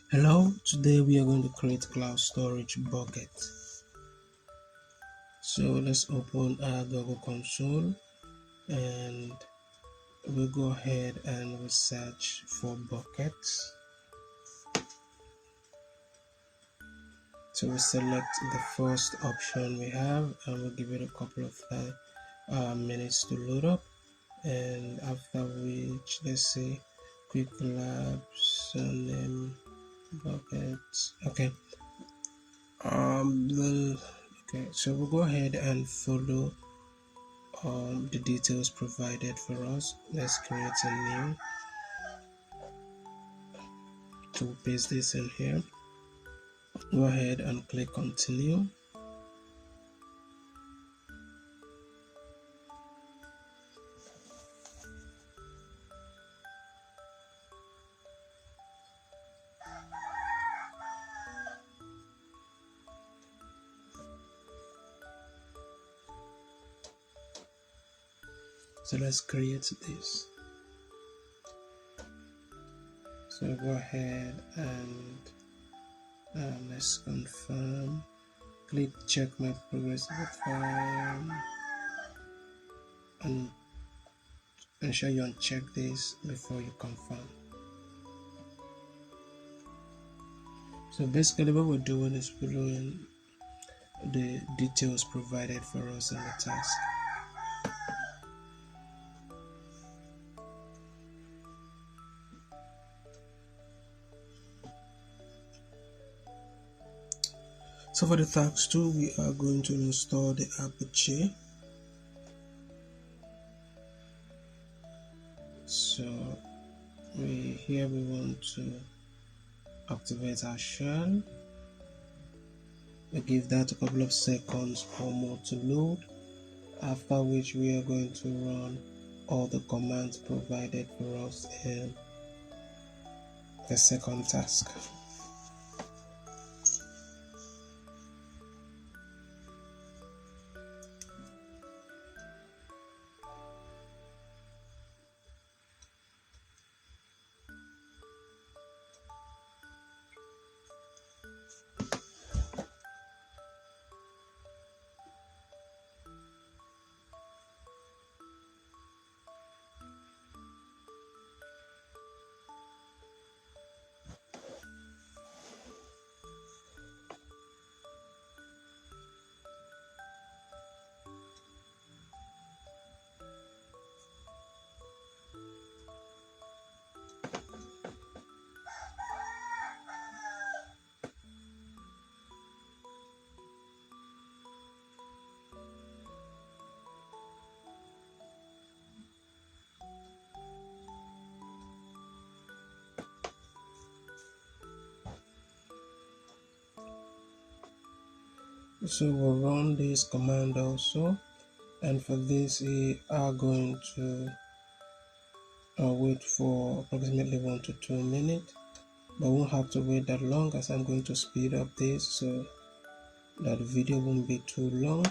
Hello, today we are going to create cloud storage bucket. So let's open our Google console and we'll go ahead and we'll search for buckets. So we select the first option we have and we'll give it a couple of minutes to load up, and after which let's say quick labs name buckets. Okay. So we'll go ahead and follow the details provided for us. Let's create a new, to paste this in here. Go ahead and click continue. So let's create this. So go ahead and let's confirm. Click check my progress file and ensure you uncheck this before you confirm. So basically what we're doing is following the details provided for us in the task. So for the task 2, we are going to install the Apache. So here we want to activate our shell. We give that a couple of seconds or more to load, after which we are going to run all the commands provided for us in the second task. So we'll run this command also, and for this we are going to wait for approximately 1 to 2 minutes, but won't have to wait that long as I'm going to speed up this so that the video won't be too long.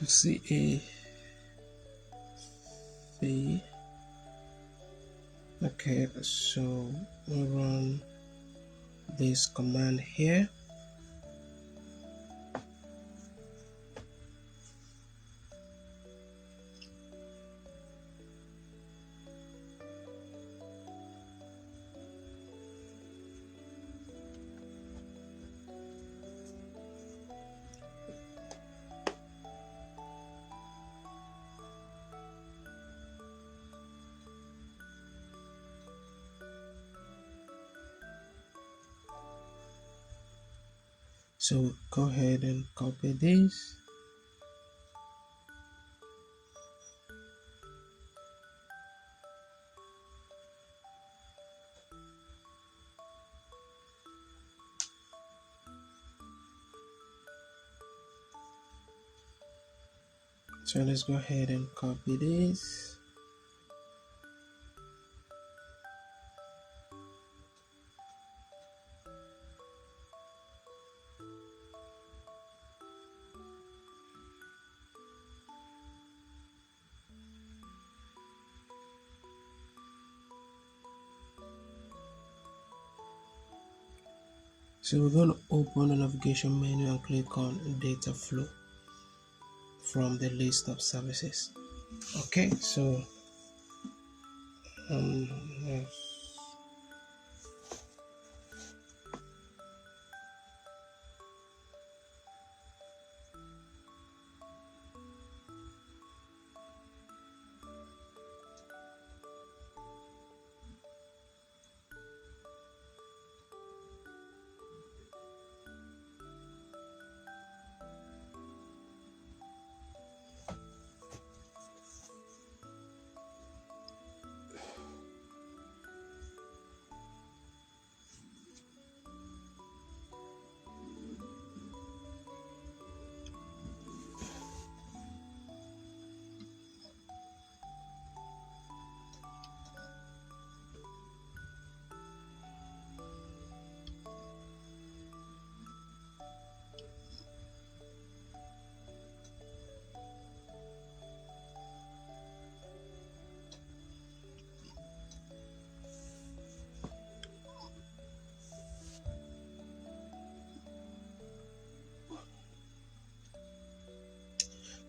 CA V. Okay, so we run this command here. So go ahead and copy this. So let's go ahead and copy this. So we're going to open the navigation menu and click on data flow from the list of services. Okay, so yes.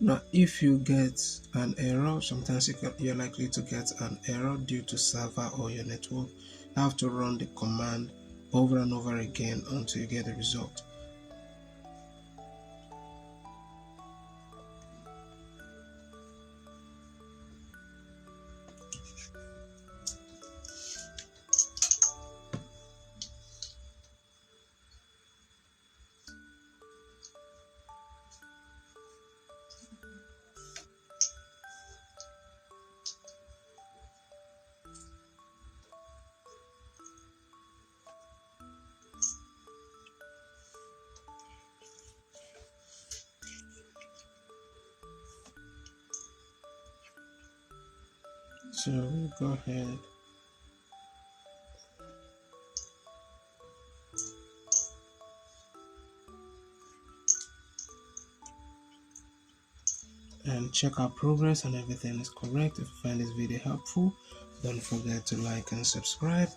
Now, if you get an error, sometimes you're likely to get an error due to server or your network. You have to run the command over and over again until you get the result. So we'll go ahead and check our progress and everything is correct. If you find this video helpful, don't forget to like and subscribe.